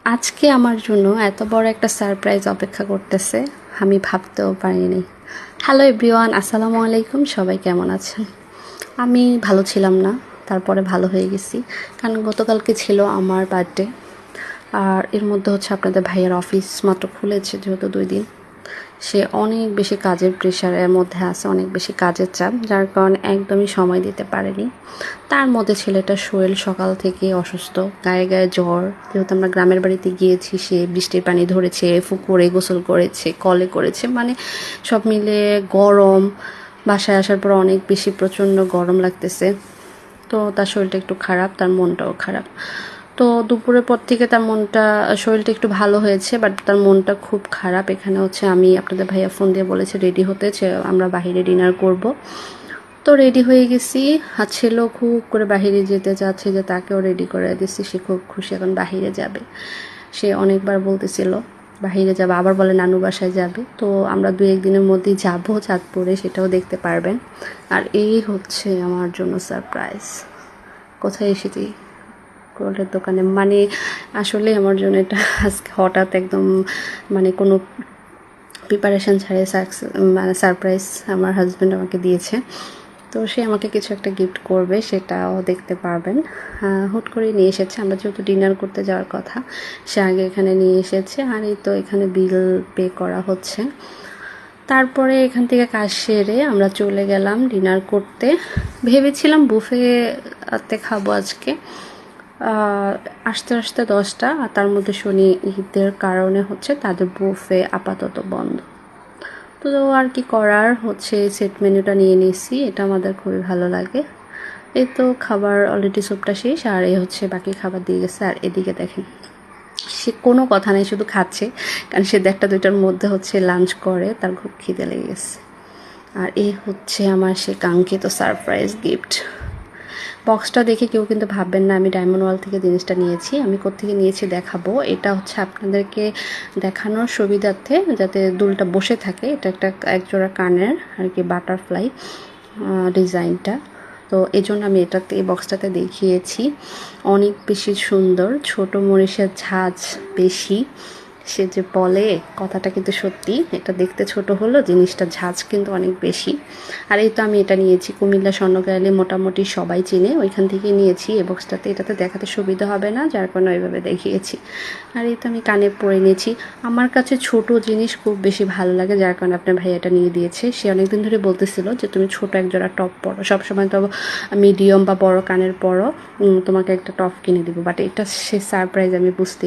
আজকে আমার জন্য এত বড় একটা সারপ্রাইজ অপেক্ষা করতেছে আমি ভাবতেও পারিনি। হ্যালো এভরিওয়ান, আসসালামু আলাইকুম। সবাই কেমন আছেন? আমি ভালো ছিলাম না, তারপরে ভালো হয়ে গেছি। কারণ গতকালকে ছিল আমার বার্থডে। আর এর মধ্যে হচ্ছে আপনাদের ভাইয়ের অফিস মাত্র খুলেছে, যেহেতু 2 দিন সে অনেক বেশি কাজের প্রেশারের মধ্যে আছে, অনেক বেশি কাজের চাপ, যার কারণে একদমই সময় দিতে পারেনি। তার মধ্যে ছেলেটার শরীর সকাল থেকে অসুস্থ, গায়ে গায়ে জ্বর। যেহেতু আমরা গ্রামের বাড়িতে গিয়েছি, সে বৃষ্টির পানি ধরেছে, পুকুরে গোসল করেছে, কলে করেছে, মানে সব মিলে গরম। বাসায় আসার পর অনেক বেশি প্রচণ্ড গরম লাগতেছে। তো তার শরীরটা একটু খারাপ, তার মনটাও খারাপ। তো দুপুরের পর থেকে তার শরীরটা একটু ভালো হয়েছে, বাট তার মনটা খুব খারাপ। এখানে হচ্ছে আমি আপনাদের ভাইয়া ফোন দিয়ে বলেছে রেডি হতে, আমরা বাহিরে ডিনার করব। তো রেডি হয়ে গেছি। আর ছেলেও খুব করে বাহিরে যেতে চাচ্ছে, যে তাকেও রেডি করে দিচ্ছি। সে খুব খুশি, এখন বাহিরে যাবে। সে অনেকবার বলতেছিল বাহিরে যাবে, আবার বলে নানু বাসায় যাবে। তো আমরা 2-1 দিনের মধ্যেই যাবো চাঁদপুরে, সেটাও দেখতে পারবেন। আর এই হচ্ছে আমার জন্য সারপ্রাইজ। কোথায় এসেছি? গোল্ডের দোকানে। মানে আসলে আমার জন্য এটা আজকে হঠাৎ একদম, মানে কোনো প্রিপারেশান ছাড়াই মানে সারপ্রাইজ আমার হাজব্যান্ড আমাকে দিয়েছে। তো সে আমাকে কিছু একটা গিফট করবে, সেটাও দেখতে পারবেন। হুট করে নিয়ে এসেছে, আমরা যেহেতু ডিনার করতে যাওয়ার কথা, সে আগে এখানে নিয়ে এসেছে। আর এই তো এখানে বিল পে করা হচ্ছে। তারপরে এখান থেকে কাজ সেরে আমরা চলে গেলাম ডিনার করতে। ভেবেছিলাম বুফেতে খাবো আজকে। আসতে আসতে 10টা, আর তার মধ্যে শনি ঈদের কারণে হচ্ছে তাদের বুফে আপাতত বন্ধ। তো আর কি করার, হচ্ছে সেট মেনুটা নিয়ে নিয়েছি, এটা আমাদের খুবই ভালো লাগে। এই তো খাবার অলরেডি স্যুপটা শেষ, আর এই হচ্ছে বাকি খাবার দিয়ে গেছে। আর এদিকে দেখেন, সে কোনো কথা নেই, শুধু খাচ্ছে। কারণ সে 1টা-2টার মধ্যে হচ্ছে লাঞ্চ করে, তার খুব খিদে লেগে গেছে। আর এই হচ্ছে আমার সে কাঙ্ক্ষিত সারপ্রাইজ গিফট। বক্সটা দেখে কেউ কিন্তু ভাববেন না আমি ডায়মন্ড ওয়াল থেকে জিনিসটা নিয়েছি। আমি কোত্থেকে নিয়েছি দেখাবো। এটা হচ্ছে আপনাদেরকে দেখানোর সুবিধার্থে, যাতে দুলটা বসে থাকে। এটা একটা একজোড়া কানের আর কি, বাটারফ্লাই ডিজাইনটা। তো এই জন্য আমি এই বক্সটাতে দেখিয়েছি। অনেক বেশি সুন্দর, ছোট মরিচের ঝাঁজ বেশি। সে যে বলে কথাটা কিন্তু সত্যি। এটা দেখতে ছোট হলো, জিনিসটা ঝাঁজ কিন্তু অনেক বেশি। আর এই তো আমি এটা নিয়েছি কুমিল্লা স্বর্ণকারে, মোটামুটি সবাই চিনে, ওইখান থেকে নিয়েছি। এই বক্সটাতে এটাতে দেখাতে সুবিধা হবে না, যার কারণে ওইভাবে দেখিয়েছি। আর এই তো আমি কানে পরে নিয়েছি। আমার কাছে ছোট জিনিস খুব বেশি ভালো লাগে, যার কারণে আপনার ভাই এটা নিয়ে দিয়েছে। সে অনেকদিন ধরে বলতেছিল যে তুমি ছোট একজোড়া টপ পরো, সবসময় তো মিডিয়াম বা বড় কানের পরো, তোমাকে একটা টপ কিনে দিব। বাট এটা সে সারপ্রাইজ আমি বুঝতে